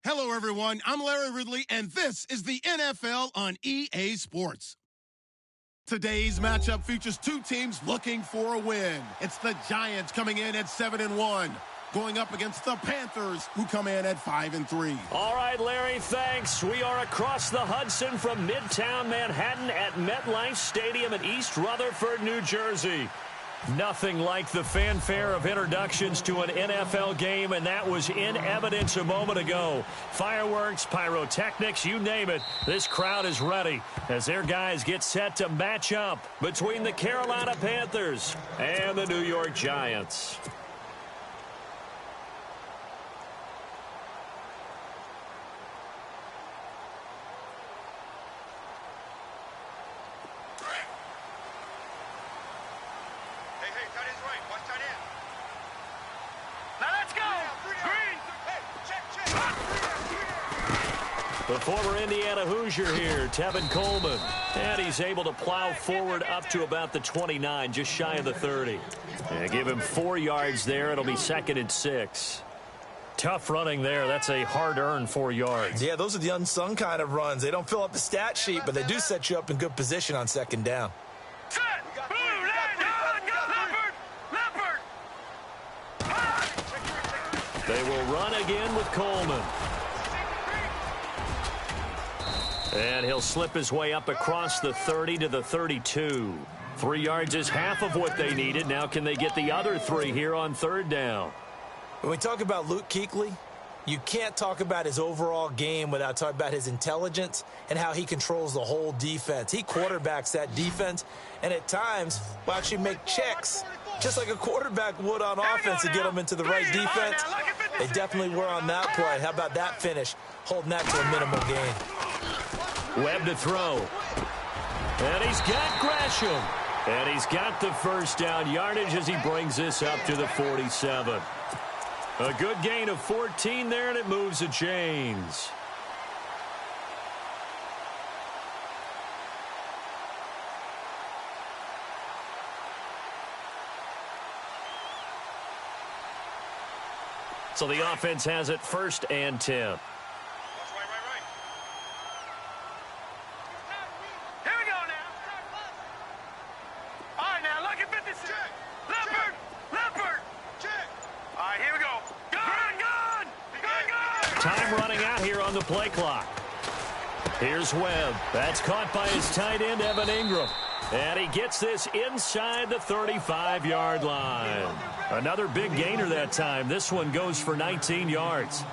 Hello, everyone. I'm Larry Ridley, and this is the NFL on EA Sports. Today's matchup features two teams looking for a win. It's the Giants coming in at 7-1, going up against the Panthers, who come in at 5-3. All right, Larry, thanks. We are across the Hudson from Midtown Manhattan at MetLife Stadium in East Rutherford, New Jersey. Nothing like the fanfare of introductions to an NFL game, and that was in evidence a moment ago. Fireworks, pyrotechnics, you name it. This crowd is ready as their guys get set to match up between the Carolina Panthers and the New York Giants. The former Indiana Hoosier here, Tevin Coleman. And he's able to plow forward up to about the 29, just shy of the 30. And give him 4 yards there. It'll be 2nd and 6. Tough running there. That's a hard-earned 4 yards. Yeah, those are the unsung kind of runs. They don't fill up the stat sheet, but they do set you up in good position on 2nd down. They will run again with Coleman. And he'll slip his way up across the 30 to the 32. 3 yards is half of what they needed. Now can they get the other 3 here on 3rd down? When we talk about Luke Kuechly, you can't talk about his overall game without talking about his intelligence and how he controls the whole defense. He quarterbacks that defense, and at times will actually make checks just like a quarterback would on offense to get them into the right defense. They definitely were on that play. How about that finish, holding that to a minimal gain. Webb to throw. And he's got Gresham. And he's got the first down yardage as he brings this up to the 47. A good gain of 14 there, and it moves the chains. So the offense has it 1st and 10. Time running out here on the play clock. Here's Webb. That's caught by his tight end, Evan Ingram. And he gets this inside the 35-yard line. Another big gainer that time. This one goes for 19 yards.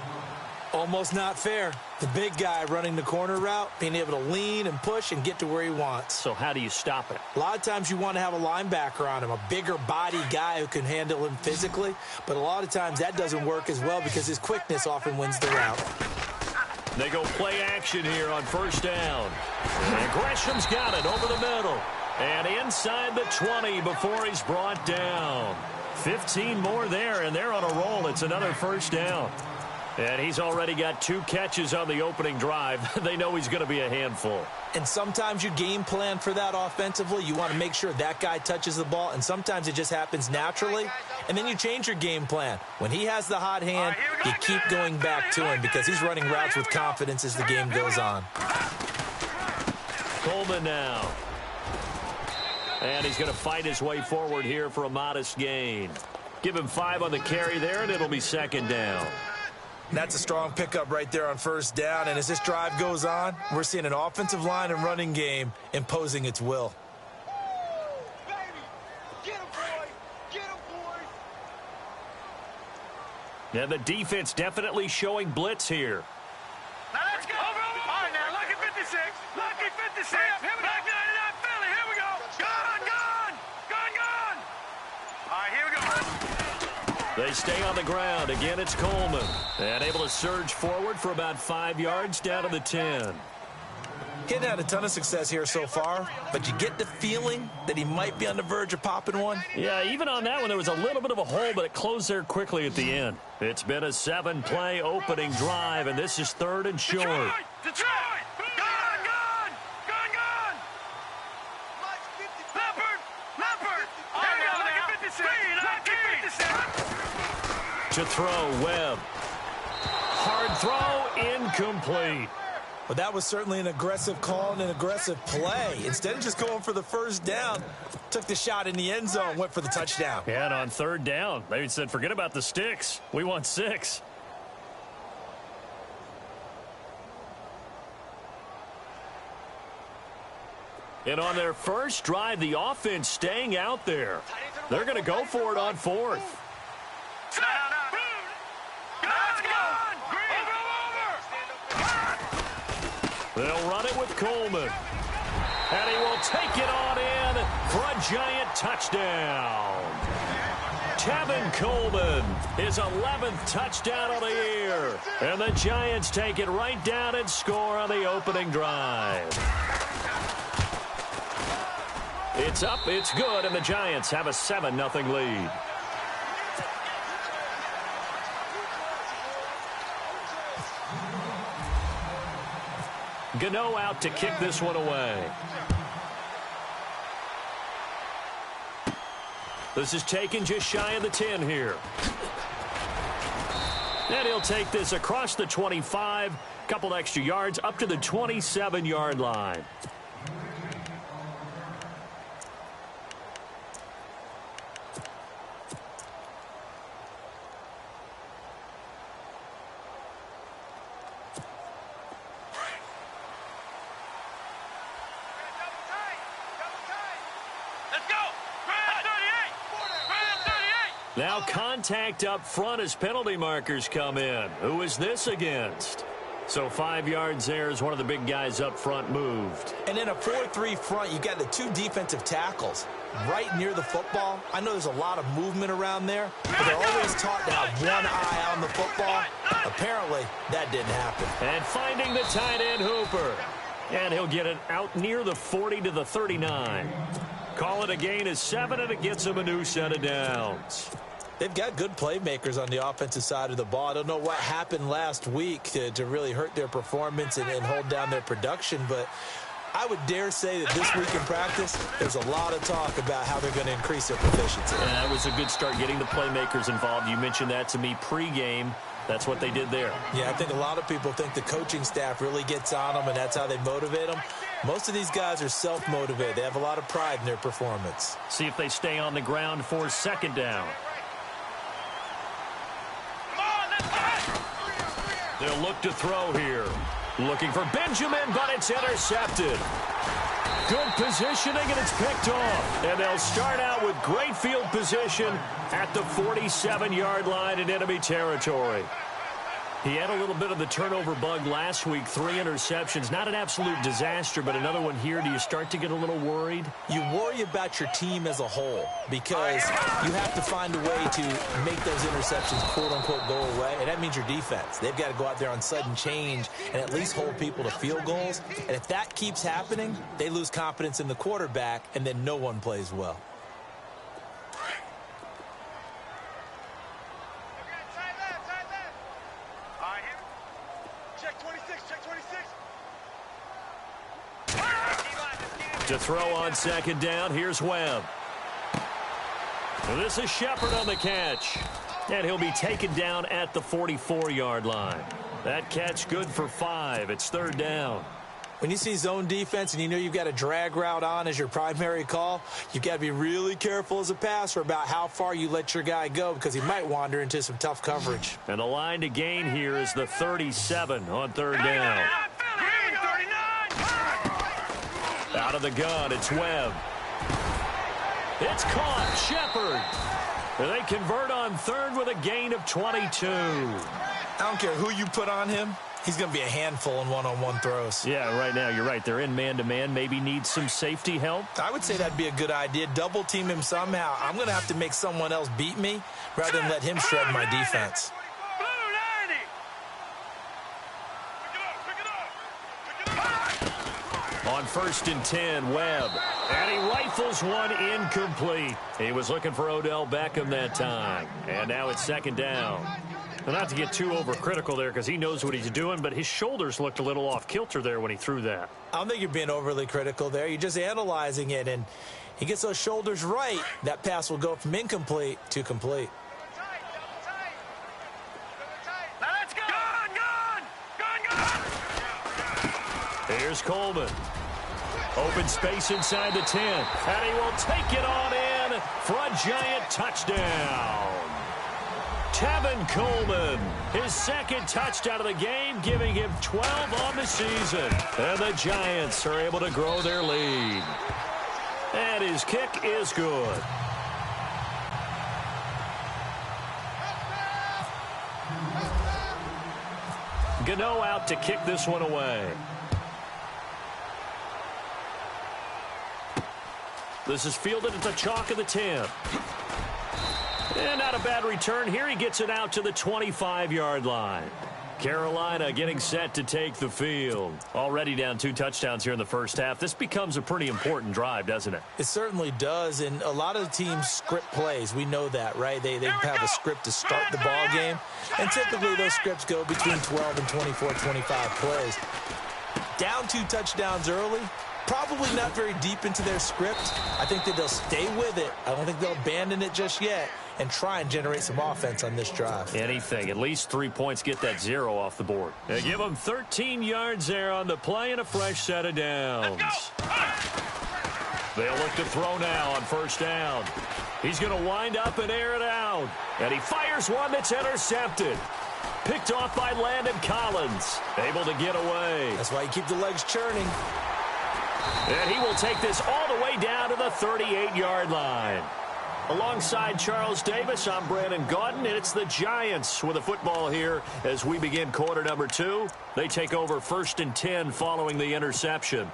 Almost not fair. The big guy running the corner route, being able to lean and push and get to where he wants. So how do you stop it? A lot of times you want to have a linebacker on him, a bigger body guy who can handle him physically. But a lot of times that doesn't work as well because his quickness often wins the route. They go play action here on 1st down. And Gresham's got it over the middle. And inside the 20 before he's brought down. 15 more there, and they're on a roll. It's another 1st down. And he's already got 2 catches on the opening drive. They know he's going to be a handful. And sometimes you game plan for that offensively. You want to make sure that guy touches the ball, and sometimes it just happens naturally. And then you change your game plan. When he has the hot hand, you keep going back to him because he's running routes with confidence as the game goes on. Coleman now. And he's going to fight his way forward here for a modest gain. Give him 5 on the carry there, and it'll be 2nd down. That's a strong pickup right there on 1st down. And as this drive goes on, we're seeing an offensive line and running game imposing its will. And the defense definitely showing blitz here. Now let's go. All right, now, lucky 56. Lucky 56. Lucky 99 Philly. Here we go. Gone. All right, here we go. They stay on the ground. Again, it's Coleman. And able to surge forward for about 5 yards down to the 10. He hadn't had a ton of success here so far, but you get the feeling that he might be on the verge of popping one. Yeah, even on that one, there was a little bit of a hole, but it closed there quickly at the end. It's been a 7-play opening drive, and this is 3rd and short. Detroit! Gone! Leopard! Lucky 56. To throw, Webb. Hard throw, incomplete. Well, that was certainly an aggressive call and an aggressive play. Instead of just going for the first down, took the shot in the end zone, went for the touchdown. Yeah, and on third down, they said, forget about the sticks. We want 6. And on their first drive, the offense staying out there. They're going to go for it on 4th. They'll run it with Coleman. And he will take it on in for a giant touchdown. Tevin Coleman, his 11th touchdown of the year. And the Giants take it right down and score on the opening drive. It's up, it's good, and the Giants have a 7-0 lead. Gano out to kick this one away. This is taken just shy of the 10 here. And he'll take this across the 25, couple extra yards up to the 27-yard line. Now contact up front as penalty markers come in. Who is this against? So 5 yards there as one of the big guys up front moved. And in a 4-3 front, you got the 2 defensive tackles right near the football. I know there's a lot of movement around there, but they're always taught to have one eye on the football. Apparently, that didn't happen. And finding the tight end Hooper. And he'll get it out near the 40 to the 39. Call it a gain of 7, and it gets him a new set of downs. They've got good playmakers on the offensive side of the ball. I don't know what happened last week to really hurt their performance and hold down their production, but I would dare say that this week in practice, there's a lot of talk about how they're going to increase their proficiency. And that was a good start getting the playmakers involved. You mentioned that to me pregame. That's what they did there. Yeah, I think a lot of people think the coaching staff really gets on them, and that's how they motivate them. Most of these guys are self-motivated. They have a lot of pride in their performance. See if they stay on the ground for 2nd down. They'll look to throw here. Looking for Benjamin, but it's intercepted. Good positioning, and it's picked off. And they'll start out with great field position at the 47-yard line in enemy territory. He had a little bit of the turnover bug last week, 3 interceptions. Not an absolute disaster, but another one here. Do you start to get a little worried? You worry about your team as a whole because you have to find a way to make those interceptions, quote-unquote, go away, and that means your defense. They've got to go out there on sudden change and at least hold people to field goals. And if that keeps happening, they lose confidence in the quarterback, and then no one plays well. To throw on 2nd down, here's Webb. This is Shepard on the catch. And he'll be taken down at the 44-yard line. That catch good for 5. It's 3rd down. When you see zone defense and you know you've got a drag route on as your primary call, you've got to be really careful as a passer about how far you let your guy go because he might wander into some tough coverage. And the line to gain here is the 37 on 3rd down. Out of the gun, it's Webb. It's caught, Shepard. They convert on 3rd with a gain of 22. I don't care who you put on him. He's going to be a handful in one-on-one throws. Yeah, right now, you're right. They're in man-to-man. Maybe need some safety help. I would say that'd be a good idea. Double team him somehow. I'm going to have to make someone else beat me rather than let him shred my defense. On 1st and 10, Webb. And he rifles one incomplete. He was looking for Odell Beckham that time. And now it's 2nd down. Well, not to get too overcritical there because he knows what he's doing, but his shoulders looked a little off kilter there when he threw that. I don't think you're being overly critical there. You're just analyzing it, and he gets those shoulders right. That pass will go from incomplete to complete. Let's go! Here's Coleman. Open space inside the 10. And he will take it on in for a Giant touchdown. Tevin Coleman, his second touchdown of the game, giving him 12 on the season. And the Giants are able to grow their lead. And his kick is good. Gano out to kick this one away. This is fielded at the chalk of the 10. And not a bad return here. He gets it out to the 25-yard line. Carolina getting set to take the field. Already down 2 touchdowns here in the first half. This becomes a pretty important drive, doesn't it? It certainly does, and a lot of teams script plays. We know that, right? They have a script to start the ball game, and typically those scripts go between 12 and 24, 25 plays. Down 2 touchdowns early, probably not very deep into their script. I think that they'll stay with it. I don't think they'll abandon it just yet and try and generate some offense on this drive. Anything. At least 3 points. Get that 0 off the board. They give them 13 yards there on the play and a fresh set of downs. They'll look to throw now on first down. He's going to wind up and air it out. And he fires one that's intercepted. Picked off by Landon Collins. Able to get away. That's why you keep the legs churning. And he will take this all the way down to the 38-yard line. Alongside Charles Davis, I'm Brandon Gaudin, and it's the Giants with the football here as we begin quarter number 2. They take over 1st and 10 following the interception.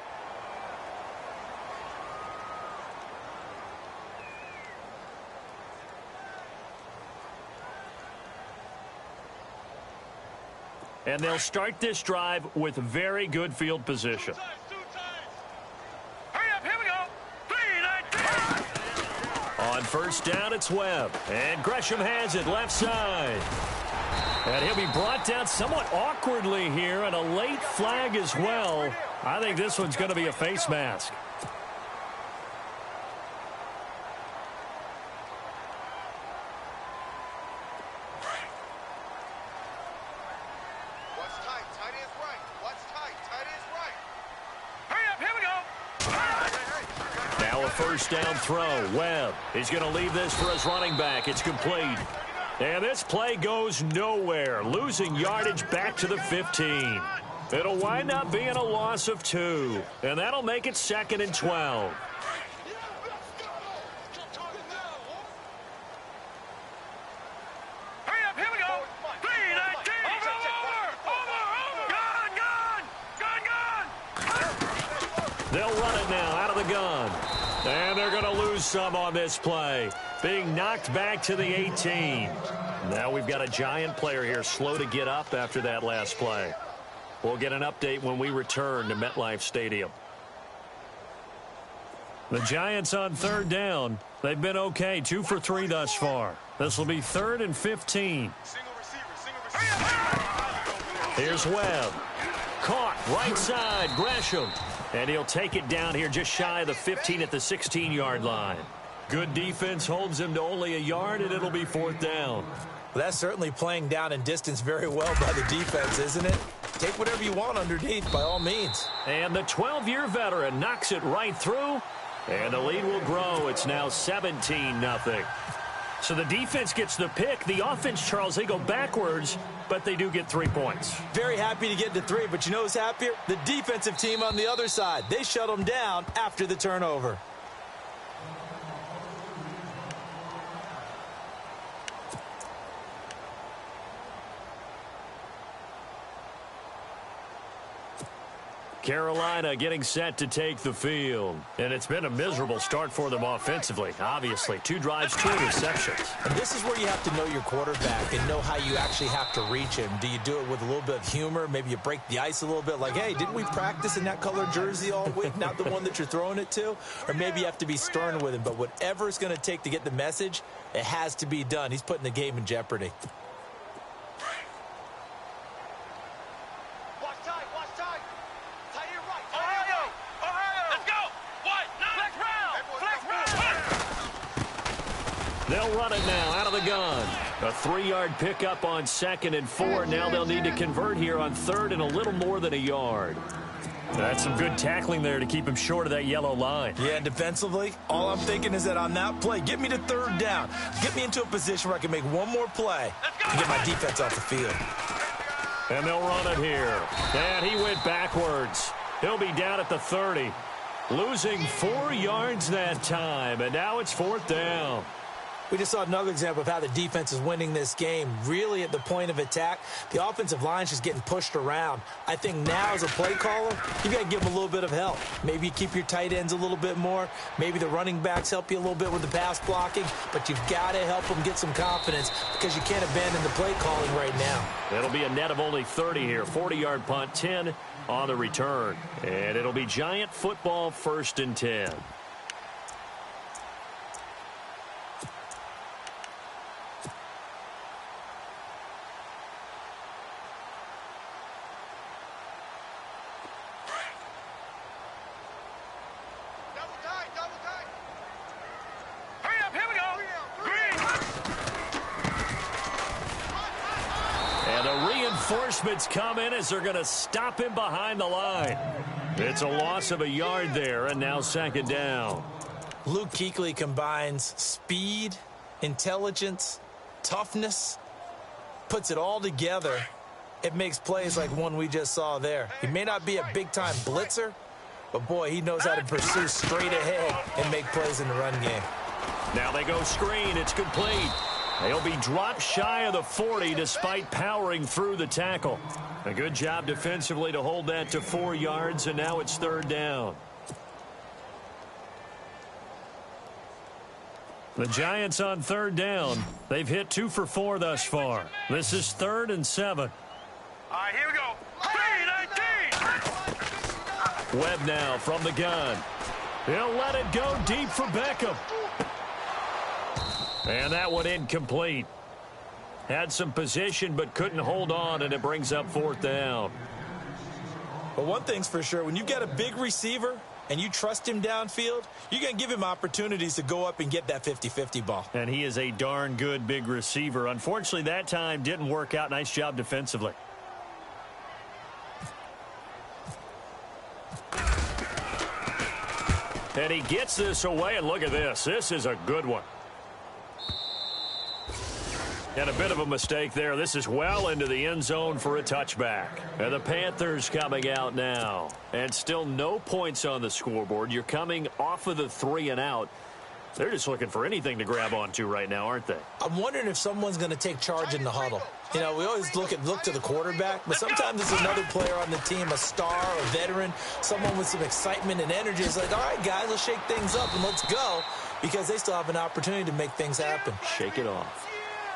And they'll start this drive with very good field position. On first down, it's Webb. And Gresham has it left side. And he'll be brought down somewhat awkwardly here, and a late flag as well. I think this one's going to be a face mask. First down throw. Webb. He's going to leave this for his running back. It's complete. And this play goes nowhere. Losing yardage back to the 15. It'll wind up being a loss of 2. And that'll make it 2nd and 12. They'll run it now out of the gun. And they're going to lose some on this play. Being knocked back to the 18. Now we've got a Giant player here slow to get up after that last play. We'll get an update when we return to MetLife Stadium. The Giants on third down. They've been okay. 2 for 3 thus far. This will be 3rd and 15. Here's Webb. Caught right side. Gresham. And he'll take it down here just shy of the 15 at the 16-yard line. Good defense holds him to only a yard, and it'll be 4th down. Well, that's certainly playing down in distance very well by the defense, isn't it? Take whatever you want underneath, by all means. And the 12-year veteran knocks it right through, and the lead will grow. It's now 17-0. So the defense gets the pick. The offense, Charles, they go backwards, but they do get 3 points. Very happy to get to 3, but you know who's happier? The defensive team on the other side. They shut them down after the turnover. Carolina getting set to take the field. And it's been a miserable start for them offensively. Obviously, 2 drives, 2 interceptions. And this is where you have to know your quarterback and know how you actually have to reach him. Do you do it with a little bit of humor? Maybe you break the ice a little bit like, hey, didn't we practice in that colored jersey all week? Not the one that you're throwing it to? Or maybe you have to be stern with him. But whatever it's going to take to get the message, it has to be done. He's putting the game in jeopardy. They'll run it now out of the gun. A 3-yard pickup on 2nd and 4. Now they'll need to convert here on 3rd and a little more than a yard. That's some good tackling there to keep him short of that yellow line. Yeah, defensively, all I'm thinking is that on that play, get me to third down. Get me into a position where I can make one more play and get my defense off the field. And they'll run it here. And he went backwards. He'll be down at the 30. Losing 4 yards that time, and now it's 4th down. We just saw another example of how the defense is winning this game. Really at the point of attack, the offensive line's just getting pushed around. I think now as a play caller, you got to give them a little bit of help. Maybe you keep your tight ends a little bit more. Maybe the running backs help you a little bit with the pass blocking. But you've got to help them get some confidence because you can't abandon the play calling right now. It'll be a net of only 30 here. 40-yard punt, 10 on the return. And it'll be Giant football, 1st and 10. Reinforcements come in as they're going to stop him behind the line. It's a loss of a yard there, and now 2nd down. Luke Kuechly combines speed, intelligence, toughness, puts it all together. It makes plays like one we just saw there. He may not be a big-time blitzer, but, boy, he knows how to pursue straight ahead and make plays in the run game. Now they go screen. It's complete. They'll be dropped shy of the 40 despite powering through the tackle. A good job defensively to hold that to 4 yards, and now it's 3rd down. The Giants on 3rd down. They've hit 2 for 4 thus far. This is 3rd and 7. All right, here we go. 3-19. Webb now from the gun. He'll let it go deep for Beckham. And that one incomplete. Had some position but couldn't hold on, and it brings up 4th down. But one thing's for sure, when you've got a big receiver and you trust him downfield, you're going to give him opportunities to go up and get that 50-50 ball. And he is a darn good big receiver. Unfortunately, that time didn't work out. Nice job defensively. And he gets this away, and look at this. This is a good one. And a bit of a mistake there. This is well into the end zone for a touchback. And the Panthers coming out now. And still no points on the scoreboard. You're coming off of the 3 and out. They're just looking for anything to grab onto right now, aren't they? I'm wondering if someone's going to take charge in the huddle. You know, we always look to the quarterback, but sometimes it's another player on the team, a star, a veteran, someone with some excitement and energy. It's like, all right, guys, let's shake things up and let's go, because they still have an opportunity to make things happen. Shake it off.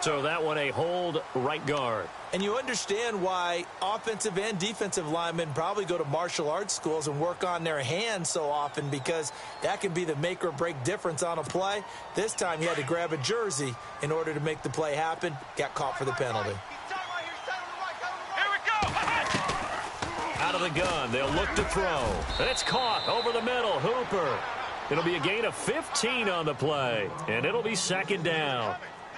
So that one a hold right guard. And you understand why offensive and defensive linemen probably go to martial arts schools and work on their hands so often, because that can be the make or break difference on a play. This time he had to grab a jersey in order to make the play happen. Got caught for the penalty. Here we go. Out of the gun, they'll look to throw. And it's caught over the middle. Hooper. It'll be a gain of 15 on the play, and it'll be 2nd down.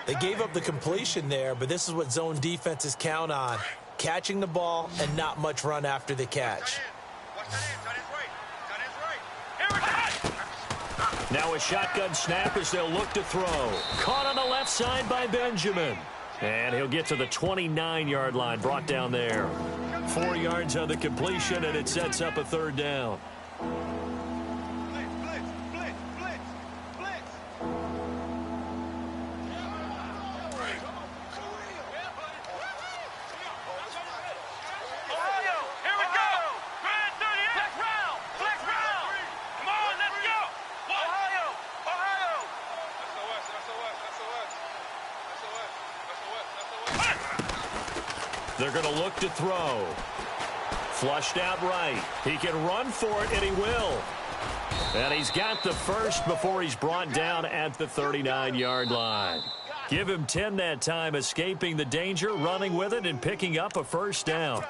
They gave up the completion there, but this is what zone defenses count on. Catching the ball and not much run after the catch. Now a shotgun snap as they'll look to throw. Caught on the left side by Benjamin. And he'll get to the 29-yard line, brought down there. 4 yards on the completion, and it sets up a 3rd down. They're going to look to throw. Flushed out right. He can run for it, and he will. And he's got the first before he's brought down at the 39-yard line. Give him 10 that time, escaping the danger, running with it, and picking up a 1st down.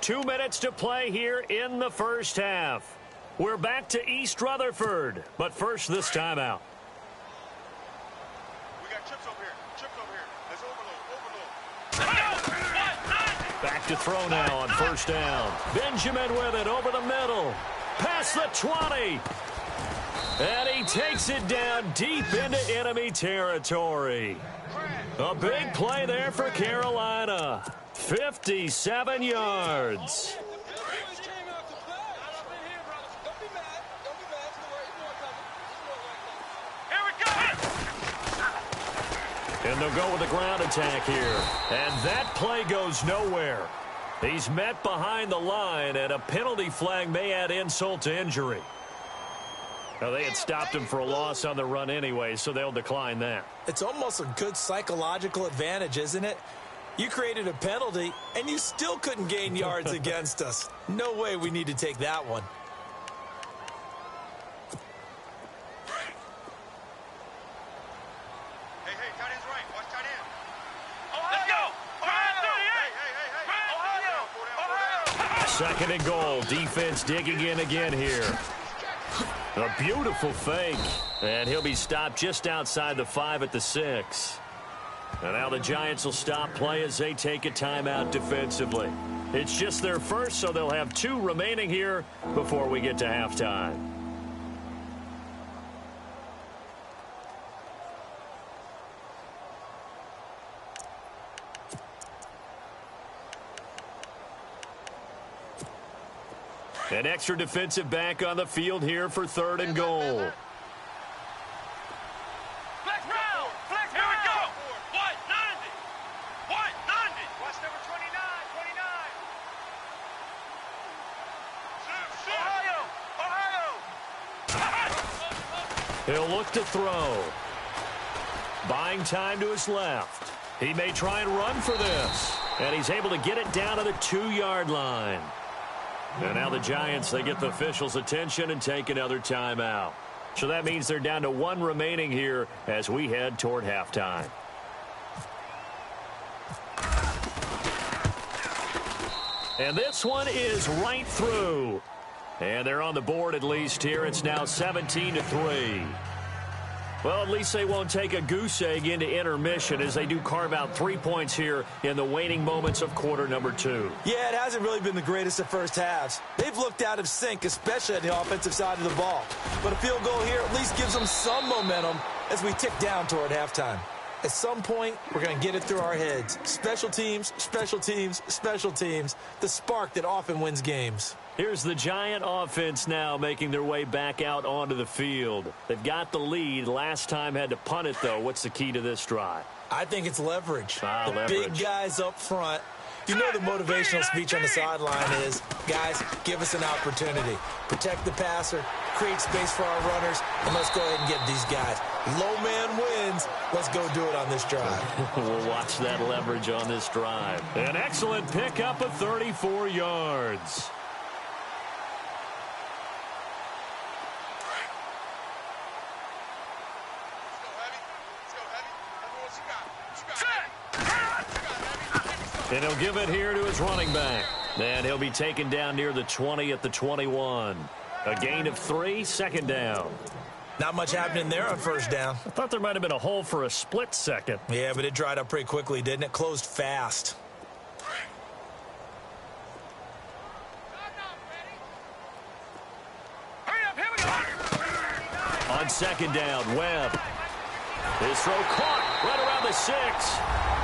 2 minutes to play here in the 1st half. We're back to East Rutherford, but first this timeout. to throw now on first down. Benjamin with it over the middle. Past the 20. And he takes it down deep into enemy territory. A big play there for Carolina. 57 yards. And they'll go with the ground attack here. And that play goes nowhere. He's met behind the line, and a penalty flag may add insult to injury. Now, they had stopped him for a loss on the run anyway, so they'll decline that. It's almost a good psychological advantage, isn't it? You created a penalty, and you still couldn't gain yards against us. No way we need to take that one. Second and goal. Defense digging in again here. A beautiful fake. And he'll be stopped just outside the 5 at the 6. And now the Giants will stop play as they take a timeout defensively. It's just their first, so they'll have 2 remaining here before we get to halftime. An extra defensive back on the field here for 3rd and goal. Flex round! Flex here we go! What? 90! What? 90! Watch number 29, 29. Ohio! He'll look to throw. Buying time to his left. He may try and run for this. And he's able to get it down to the 2-yard line. And now the Giants, they get the officials' attention and take another timeout. So that means they're down to 1 remaining here as we head toward halftime. And this one is right through. And they're on the board at least here. It's now 17-3. Well, at least they won't take a goose egg into intermission as they do carve out 3 points here in the waning moments of quarter number 2. Yeah, it hasn't really been the greatest of first halves. They've looked out of sync, especially on the offensive side of the ball. But a field goal here at least gives them some momentum as we tick down toward halftime. At some point, we're going to get it through our heads. Special teams, special teams, special teams. The spark that often wins games. Here's the Giant offense now making their way back out onto the field. They've got the lead. Last time had to punt it, though. What's the key to this drive? I think it's leverage. Leverage. Big guys up front. You know the motivational speech on the sideline is, guys, give us an opportunity. Protect the passer, create space for our runners, and let's go ahead and get these guys. Low man wins. Let's go do it on this drive. We'll watch that leverage on this drive. An excellent pickup of 34 yards. And he'll give it here to his running back. And he'll be taken down near the 20 at the 21. A gain of 3, 2nd down. Not much happening there on first down. I thought there might have been a hole for a split second. Yeah, but it dried up pretty quickly, didn't it? Closed fast. Hurry up, here we go! On 2nd down, Webb. His throw caught right around the 6.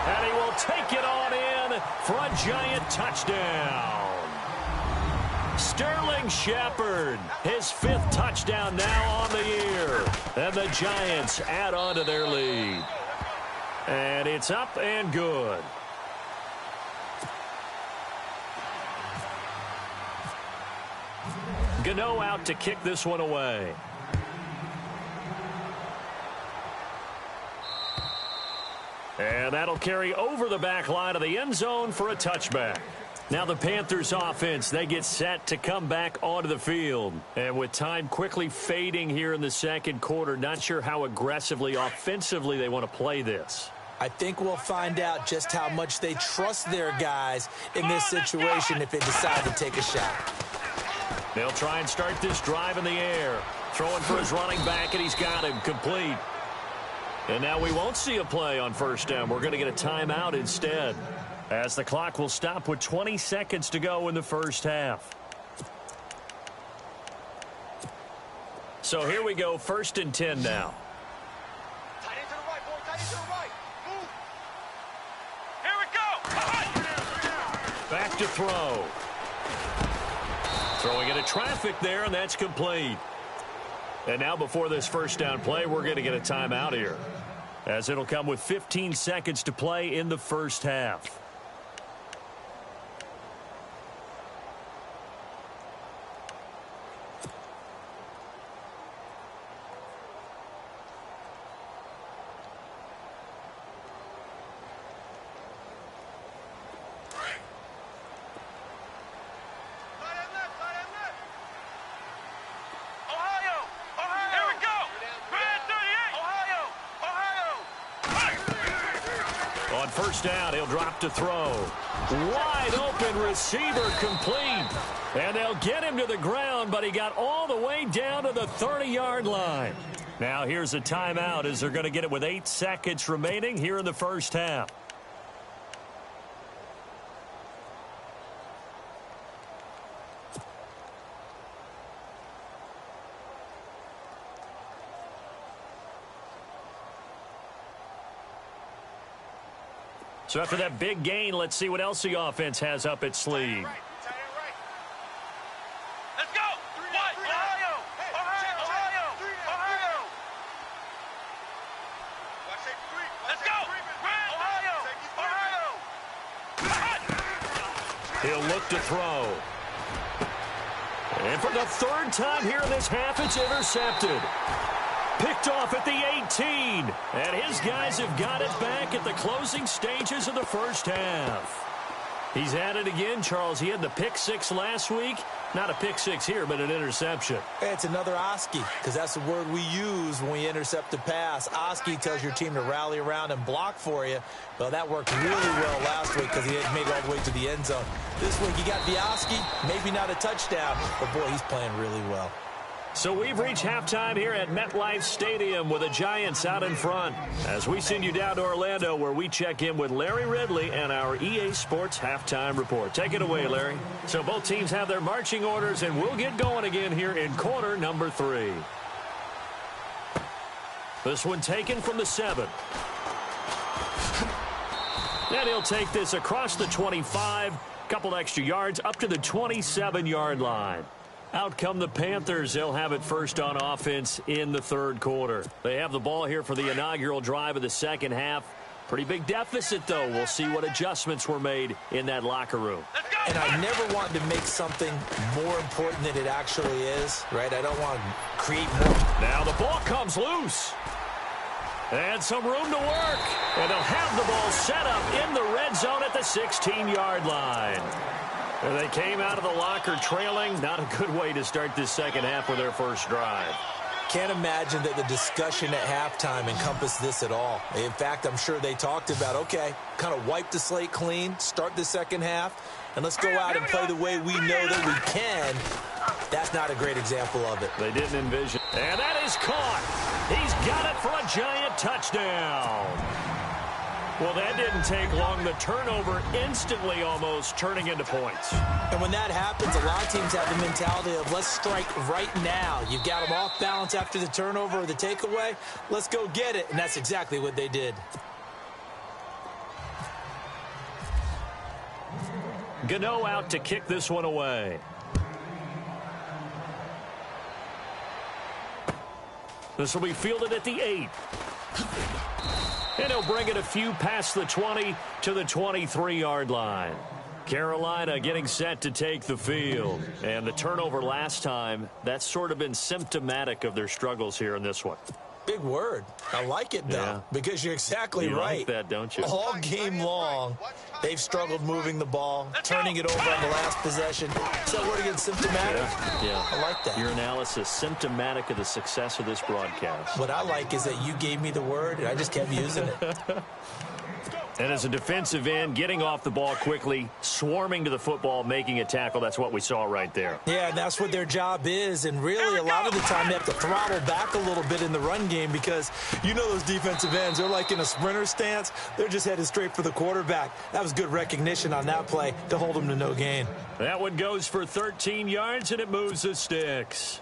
And he will take it on in for a Giant touchdown. Sterling Shepard, his 5th touchdown now on the year. And the Giants add on to their lead. And it's up and good. Gano out to kick this one away. And that'll carry over the back line of the end zone for a touchback. Now the Panthers offense, they get set to come back onto the field. And with time quickly fading here in the 2nd quarter, not sure how aggressively, offensively they want to play this. I think we'll find out just how much they trust their guys in this situation if they decide to take a shot. They'll try and start this drive in the air. Throwing for his running back, and he's got him complete. And now we won't see a play on first down. We're going to get a timeout instead, as the clock will stop with 20 seconds to go in the first half. So here we go, 1st and 10 now. Tight end to the right, boy. Tight end to the right. Move. Here we go. Back to throw. Throwing into traffic there, and that's complete. And now before this first down play, we're going to get a timeout here, as it'll come with 15 seconds to play in the first half. On first down, he'll drop to throw. Wide open receiver complete. And they'll get him to the ground, but he got all the way down to the 30-yard line. Now here's a timeout, as they're going to get it with 8 seconds remaining here in the first half. So after that big gain, let's see what else the offense has up its sleeve. Let's go! Ohio! Ohio! Let's go! Ohio! He'll look to throw. And for the 3rd time here in this half, it's intercepted. Picked off at the 18. And his guys have got it back at the closing stages of the first half. He's at it again, Charles. He had the pick 6 last week. Not a pick 6 here, but an interception. It's another Oski, because that's the word we use when we intercept a pass. Oski tells your team to rally around and block for you. Well, that worked really well last week because he had made it all the way to the end zone. This week, you got the Oski, maybe not a touchdown, but boy, he's playing really well. So we've reached halftime here at MetLife Stadium with the Giants out in front, as we send you down to Orlando, where we check in with Larry Ridley and our EA Sports Halftime Report. Take it away, Larry. So both teams have their marching orders, and we'll get going again here in quarter number 3. This one taken from the 7. And he'll take this across the 25, couple extra yards up to the 27-yard line. Out come the Panthers. They'll have it first on offense in the 3rd quarter. They have the ball here for the inaugural drive of the second half. Pretty big deficit, though. We'll see what adjustments were made in that locker room. And I never want to make something more important than it actually is, right? I don't want to create more. Now the ball comes loose. And some room to work. And they'll have the ball set up in the red zone at the 16-yard line. And they came out of the locker trailing. Not a good way to start this second half with their first drive. Can't imagine that the discussion at halftime encompassed this at all. In fact, I'm sure they talked about, okay, kind of wipe the slate clean, start the second half, and let's go out and play the way we know that we can. That's not a great example of it. They didn't envision. And that is caught. He's got it for a Giant touchdown. Well, that didn't take long. The turnover instantly almost turning into points. And when that happens, a lot of teams have the mentality of let's strike right now. You've got them off balance after the turnover or the takeaway. Let's go get it. And that's exactly what they did. Gano out to kick this one away. This will be fielded at the 8. And he'll bring it a few past the 20 to the 23-yard line. Carolina getting set to take the field. And the turnover last time, that's sort of been symptomatic of their struggles here in this one. Big word. I like it, though, because you're exactly right. You like that, don't you? All game long, they've struggled moving the ball, turning it over on the last possession. Is that word again, symptomatic? Yeah. I like that. Your analysis, symptomatic of the success of this broadcast. What I like is that you gave me the word, and I just kept using it. And as a defensive end, getting off the ball quickly, swarming to the football, making a tackle, that's what we saw right there. Yeah, and that's what their job is. And really, a lot of the time, they have to throttle back a little bit in the run game because you know those defensive ends, they're like in a sprinter stance. They're just headed straight for the quarterback. That was good recognition on that play to hold them to no gain. That one goes for 13 yards, and it moves the sticks.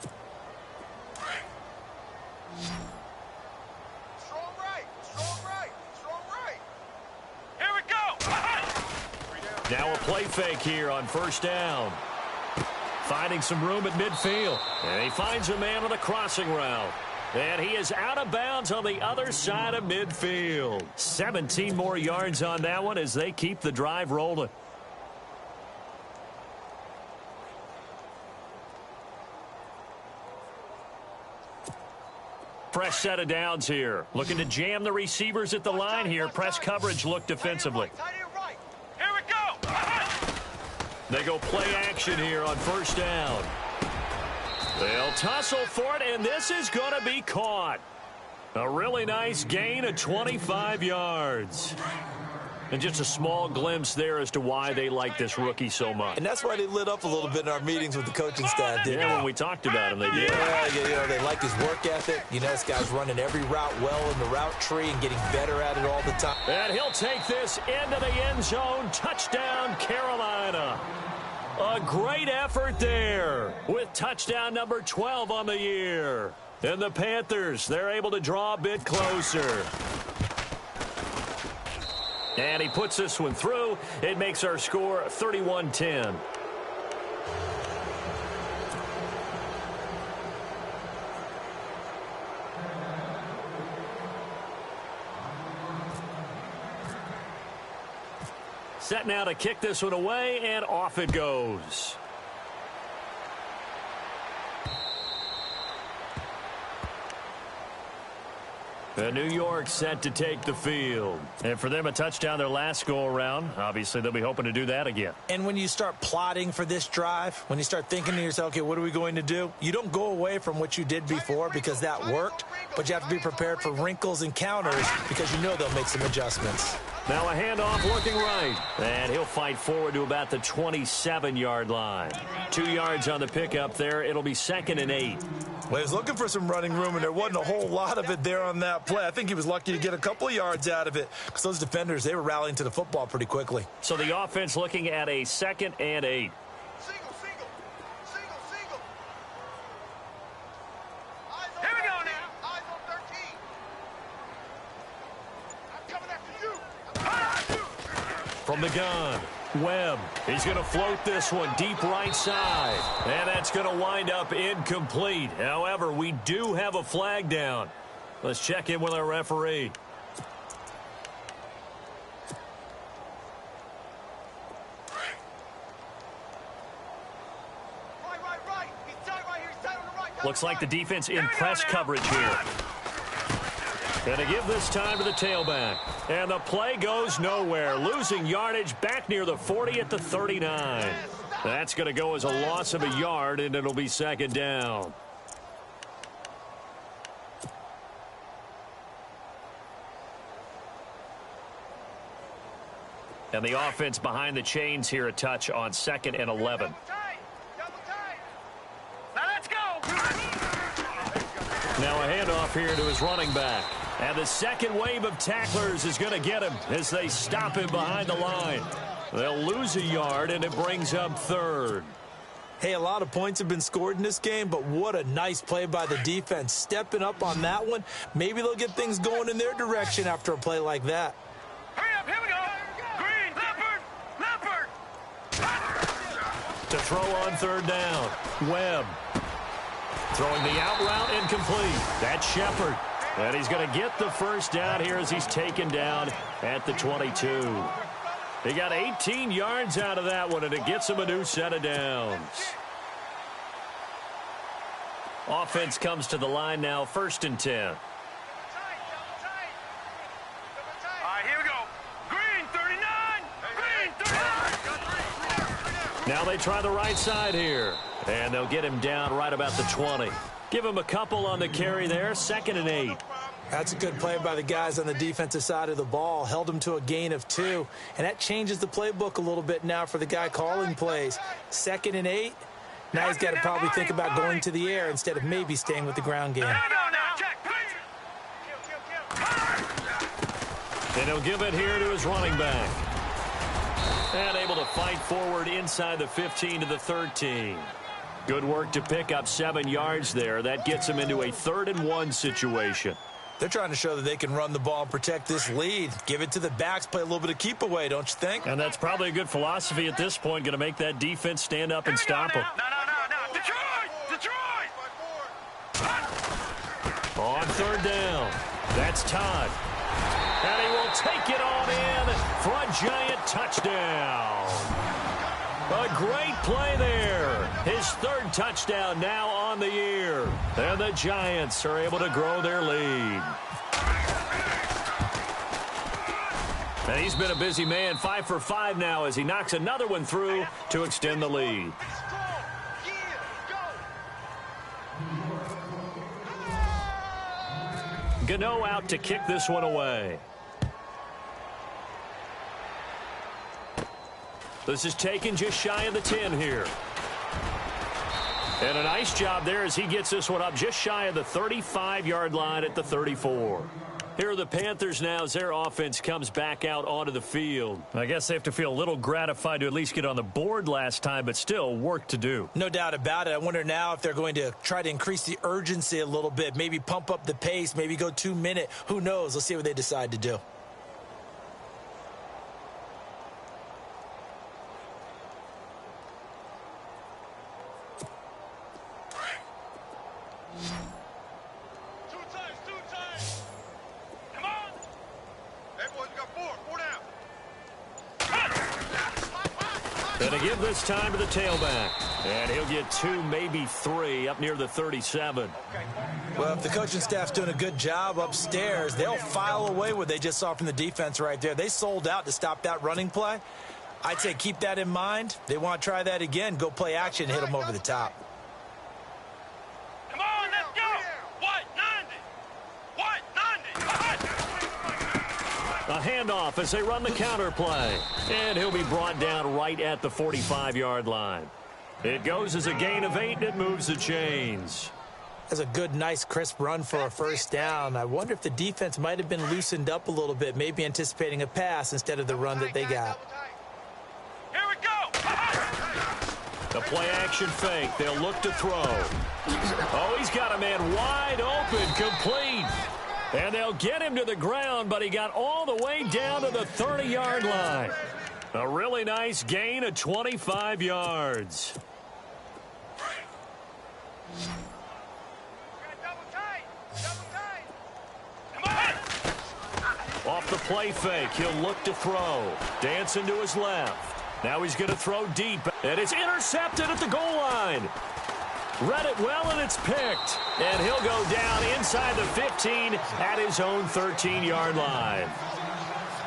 Now a play fake here on first down. Finding some room at midfield. And he finds a man on a crossing route. And he is out of bounds on the other side of midfield. 17 more yards on that one as they keep the drive rolling. Fresh set of downs here. Looking to jam the receivers at the line here. Press coverage look defensively. They go play action here on first down. They'll tussle for it, and this is going to be caught. A really nice gain of 25 yards. And just a small glimpse there as to why they like this rookie so much. And that's why they lit up a little bit in our meetings with the coaching staff, didn't they? Yeah, when we talked about him, they did. Yeah, they like his work ethic. You know, this guy's running every route well in the route tree and getting better at it all the time. And he'll take this into the end zone. Touchdown, Carolina. A great effort there with touchdown number 12 on the year. And the Panthers, they're able to draw a bit closer. And he puts this one through. It makes our score 31-10. Set now to kick this one away, and off it goes. New York set to take the field. And for them, a touchdown their last go-around. Obviously, they'll be hoping to do that again. And when you start plotting for this drive, when you start thinking to yourself, okay, what are we going to do? You don't go away from what you did before because that worked, but you have to be prepared for wrinkles and counters because you know they'll make some adjustments. Now a handoff looking right. And he'll fight forward to about the 27-yard line. 2 yards on the pickup there. It'll be 2nd and 8. Well, he was looking for some running room, and there wasn't a whole lot of it there on that play. I think he was lucky to get a couple of yards out of it because those defenders, they were rallying to the football pretty quickly. So the offense looking at a 2nd and 8. Single. Here we go now. Eyes on 13. I'm coming after you. From the gun, Webb. He's going to float this one deep right side. And that's going to wind up incomplete. However, we do have a flag down. Let's check in with our referee. Right. He's tied right here. He's tied on the right. Looks like the defense in press coverage here. And to give this time to the tailback. And the play goes nowhere. Losing yardage back near the 40 at the 39. That's going to go as a loss of a yard, and it'll be 2nd down. And the offense behind the chains here a touch on 2nd and 11. Now let's go. Now a handoff here to his running back. And the second wave of tacklers is going to get him as they stop him behind the line. They'll lose a yard, and it brings up 3rd. Hey, a lot of points have been scored in this game, but what a nice play by the defense. Stepping up on that one. Maybe they'll get things going in their direction after a play like that. Hurry up, here we go. Green, leopard. To throw on 3rd down. Webb. Throwing the out route incomplete. That's Shepard. And he's going to get the first down here as he's taken down at the 22. He got 18 yards out of that one, and it gets him a new set of downs. Offense comes to the line now, 1st and 10. All right, here we go. Green, 39. Now they try the right side here. And they'll get him down right about the 20. Give him a couple on the carry there, 2nd and 8. That's a good play by the guys on the defensive side of the ball. Held them to a gain of 2. And that changes the playbook a little bit now for the guy calling plays. 2nd and 8. Now he's got to probably think about going to the air instead of maybe staying with the ground game. And he'll give it here to his running back. And able to fight forward inside the 15 to the 13. Good work to pick up 7 yards there. That gets him into a 3rd and 1 situation. They're trying to show that they can run the ball and protect this lead. Give it to the backs, play a little bit of keep away, don't you think? And that's probably a good philosophy at this point. Going to make that defense stand up and stop him. No. Detroit! On 3rd down. That's Todd. And he will take it on in for a giant touchdown. A great play there. His 3rd touchdown now on the year. And the Giants are able to grow their lead. And he's been a busy man, 5 for 5 now as he knocks another one through to extend the lead. Gano out to kick this one away. This is taken just shy of the 10 here. And a nice job there as he gets this one up just shy of the 35-yard line at the 34. Here are the Panthers now as their offense comes back out onto the field. I guess they have to feel a little gratified to at least get on the board last time, but still work to do. No doubt about it. I wonder now if they're going to try to increase the urgency a little bit, maybe pump up the pace, maybe go 2-minute. Who knows? Let's see what they decide to do. And to give this time to the tailback. And he'll get 2, maybe 3 up near the 37. Well, if the coaching staff's doing a good job upstairs, they'll file away what they just saw from the defense right there. They sold out to stop that running play. I'd say keep that in mind. They want to try that again. Go play action, hit them over the top. Come on, let's go! White 90! A handoff as they run the counter play. And he'll be brought down right at the 45-yard line. It goes as a gain of 8, and it moves the chains. That's a good, nice, crisp run for a 1st down. I wonder if the defense might have been loosened up a little bit, maybe anticipating a pass instead of the run that they got. Here we go! The play-action fake. They'll look to throw. Oh, he's got a man wide open, complete. And they'll get him to the ground, but he got all the way down to the 30-yard line. A really nice gain of 25 yards. Off the play fake, he'll look to throw. Dancing to his left. Now he's going to throw deep, and it's intercepted at the goal line. Read it well, and it's picked. And he'll go down inside the 15 at his own 13-yard line.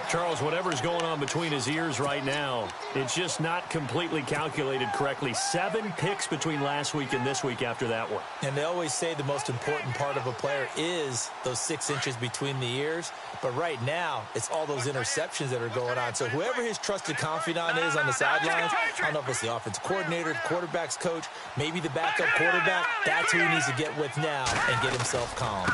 Charles, whatever's going on between his ears right now, it's just not completely calculated correctly. 7 picks between last week and this week after that one. And they always say the most important part of a player is those 6 inches between the ears. But right now, it's all those interceptions that are going on. So whoever his trusted confidant is on the sidelines, I don't know if it's the offensive coordinator, the quarterback's coach, maybe the backup quarterback, that's who he needs to get with now and get himself calm.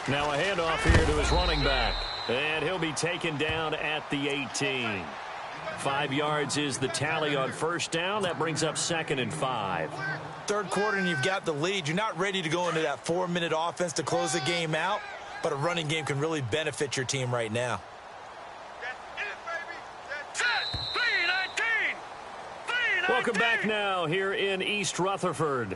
Now a handoff here to his running back. And he'll be taken down at the 18. 5 yards is the tally on 1st down. That brings up 2nd and 5. 3rd quarter and you've got the lead. You're not ready to go into that 4-minute offense to close the game out, but a running game can really benefit your team right now. Welcome back now here in East Rutherford.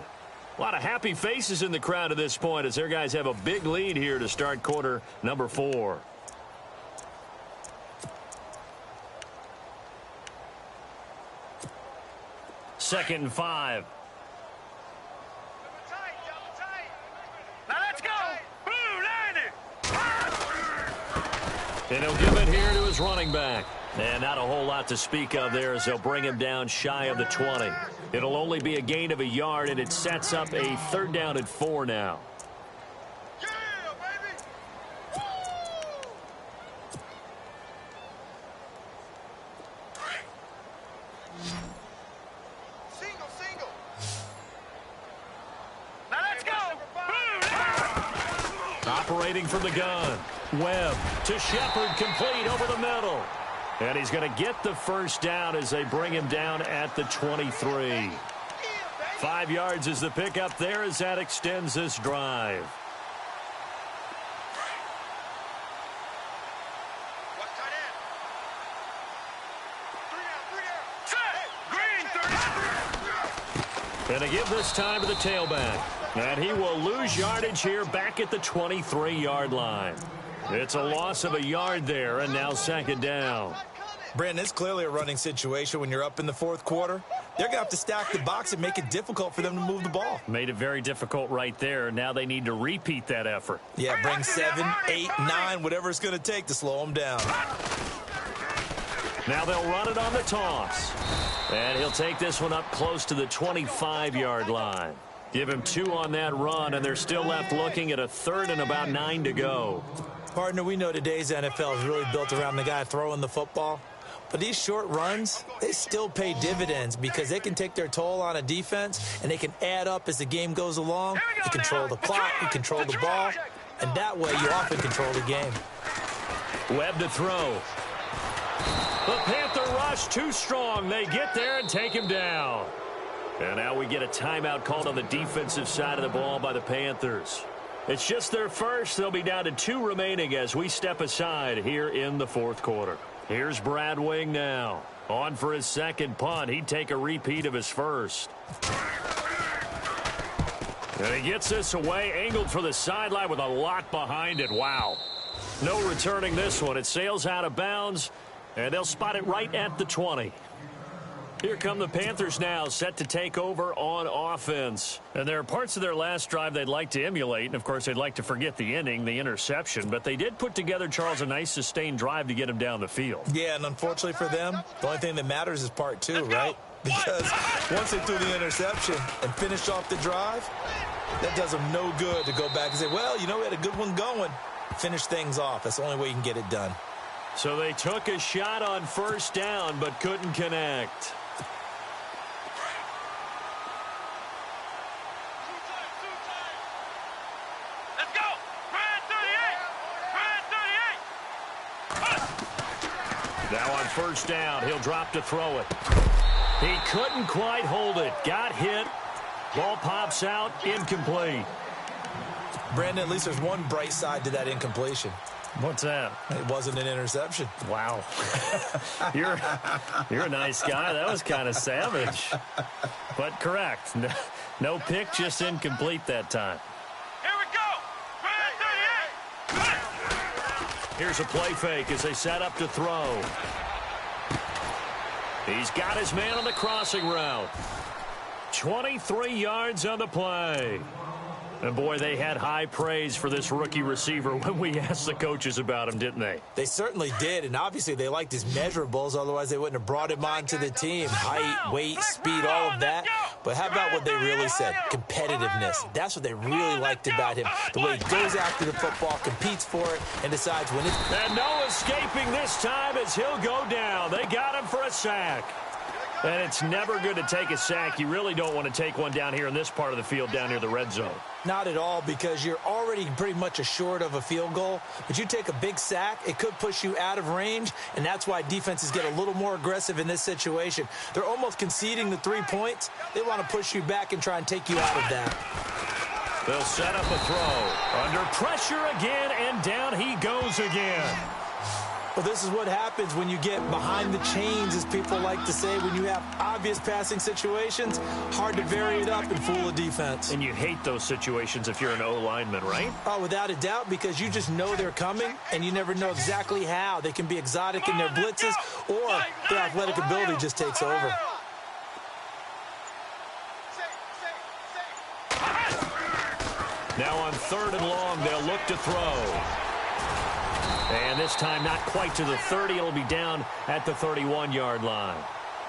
A lot of happy faces in the crowd at this point as their guys have a big lead here to start quarter number 4. Second and 5. Now let's go! Blue 90! And he'll give it here to his running back. And not a whole lot to speak of there as they'll bring him down shy of the 20. It'll only be a gain of a yard, and it sets up a 3rd down and 4 now. Yeah, baby! Initiating from the gun. Webb to Shepard, complete over the middle. And he's going to get the first down as they bring him down at the 23. 5 yards is the pickup there as that extends this drive. And they give this time to the tailback. And he will lose yardage here back at the 23-yard line. It's a loss of a yard there, and now second down. Brandon, it's clearly a running situation when you're up in the fourth quarter. They're going to have to stack the box and make it difficult for them to move the ball. Made it very difficult right there. Now they need to repeat that effort. Yeah, bring 7, 8, 9, whatever it's going to take to slow them down. Now they'll run it on the toss. And he'll take this one up close to the 25-yard line. Give him 2 on that run, and they're still left looking at a third and about 9 to go. Partner, we know today's NFL is really built around the guy throwing the football. But these short runs, they still pay dividends because they can take their toll on a defense, and they can add up as the game goes along. You control the clock, you control the ball, and that way you often control the game. Webb to throw. The Panther rush too strong. They get there and take him down. And now we get a timeout called on the defensive side of the ball by the Panthers. It's just their first. They'll be down to 2 remaining as we step aside here in the fourth quarter. Here's Brad Wing now. On for his second punt. He'd take a repeat of his first. And he gets this away, angled for the sideline with a lot behind it. Wow. No returning this one. It sails out of bounds, and they'll spot it right at the 20. Here come the Panthers now, set to take over on offense. And there are parts of their last drive they'd like to emulate. And, of course, they'd like to forget the inning, the interception. But they did put together, Charles, a nice sustained drive to get him down the field. Yeah, and unfortunately for them, the only thing that matters is part 2, right? Because once they threw the interception and finished off the drive, that does them no good to go back and say, well, you know, we had a good one going. Finish things off. That's the only way you can get it done. So they took a shot on first down but couldn't connect. Now on first down, he'll drop to throw it. He couldn't quite hold it. Got hit. Ball pops out. Incomplete. Brandon, at least there's one bright side to that incompletion. What's that? It wasn't an interception. Wow. You're a nice guy. That was kind of savage. But correct. No pick, just incomplete that time. Here we go. Here's a play fake as they set up to throw. He's got his man on the crossing route. 23 yards on the play. And, boy, they had high praise for this rookie receiver when we asked the coaches about him, didn't they? They certainly did, and obviously they liked his measurables. Otherwise, they wouldn't have brought him onto the team. Height, weight, speed, all of that. But how about what they really said? Competitiveness. That's what they really liked about him. The way he goes after the football, competes for it, and decides when it's... And no escaping this time as he'll go down. They got him for a sack. And it's never good to take a sack. You really don't want to take one down here in this part of the field down near the red zone. Not at all, because you're already pretty much assured of a field goal. But you take a big sack, it could push you out of range, and that's why defenses get a little more aggressive in this situation. They're almost conceding the 3 points. They want to push you back and try and take you out of that. They'll set up a throw. Under pressure again, and down he goes again. Well, this is what happens when you get behind the chains, as people like to say. When you have obvious passing situations, hard to vary it up and fool a defense. And you hate those situations if you're an O-lineman, right? Oh, without a doubt, because you just know they're coming, and you never know exactly how. They can be exotic in their blitzes, or their athletic ability just takes over. Now on third and long, they'll look to throw. And this time not quite to the 30. It'll be down at the 31-yard line.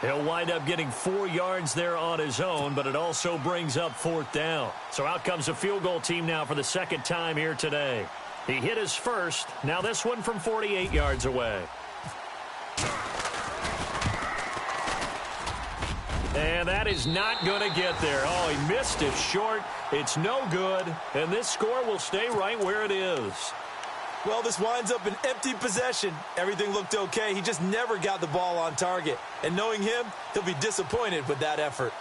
He'll wind up getting 4 yards there on his own, but it also brings up fourth down. So out comes the field goal team now for the second time here today. He hit his first. Now this one from 48 yards away. And that is not going to get there. Oh, he missed it short. It's no good. And this score will stay right where it is. Well, this winds up an empty possession. Everything looked okay. He just never got the ball on target. And knowing him, he'll be disappointed with that effort.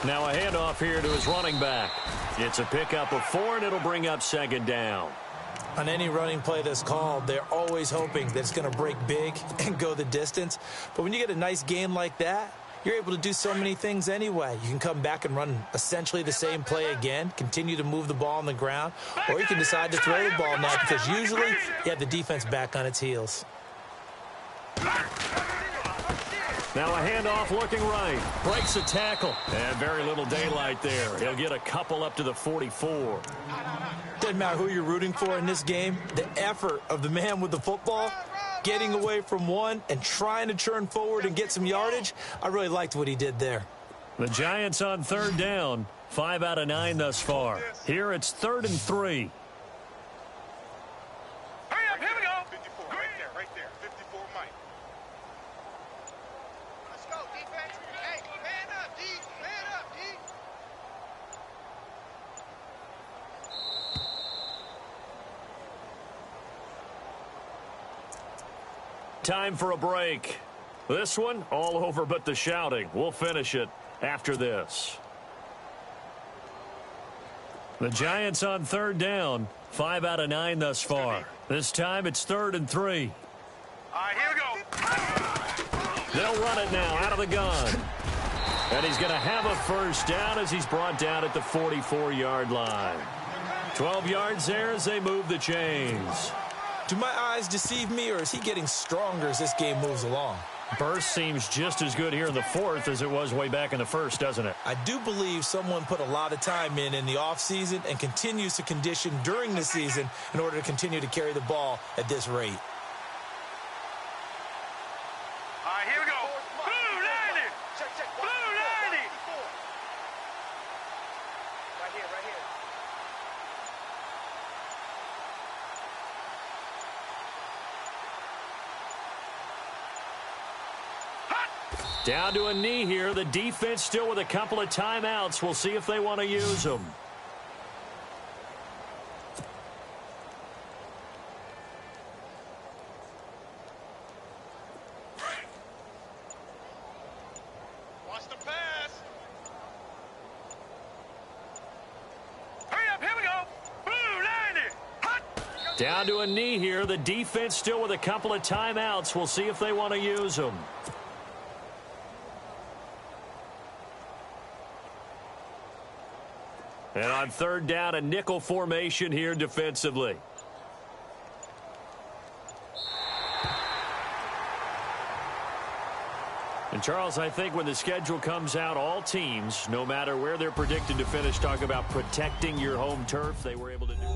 Now a handoff here to his running back. It's a pickup of 4, and it'll bring up second down. On any running play that's called, they're always hoping that it's going to break big and go the distance. But when you get a nice gain like that, you're able to do so many things anyway. You can come back and run essentially the same play again, continue to move the ball on the ground, or you can decide to throw the ball now because usually you have the defense back on its heels. Now a handoff looking right. Breaks a tackle. And very little daylight there. He'll get a couple up to the 44. Doesn't matter who you're rooting for in this game. The effort of the man with the football, getting away from one and trying to churn forward and get some yardage, I really liked what he did there. The Giants on third down. 5 out of 9 thus far. Here it's 3rd and 3. Hurry up, here we go. 54, right there. 54, Mike. Let's go, defense. Hey, man up, D. Man up, D. Time for a break. This one, all over but the shouting. We'll finish it after this. The Giants on third down. 5 out of 9 thus far. This time it's 3rd and 3. All right, here we go. They'll run it now out of the gun. And he's going to have a first down as he's brought down at the 44-yard line. 12 yards there as they move the chains. Do my eyes deceive me, or is he getting stronger as this game moves along? Burst seems just as good here in the 4th as it was way back in the 1st, doesn't it? I do believe someone put a lot of time in the offseason and continues to condition during the season in order to continue to carry the ball at this rate. All right, here we go. Blue 90. Blue 90. Right here, right here. Down to a knee here. The defense still with a couple of timeouts. We'll see if they want to use them. Watch the pass. Hurry up, here we go. Blue 90. Hot. Down to a knee here. The defense still with a couple of timeouts. We'll see if they want to use them. And on third down, a nickel formation here defensively. And, Charles, I think when the schedule comes out, all teams, no matter where they're predicted to finish, talk about protecting your home turf. They were able to do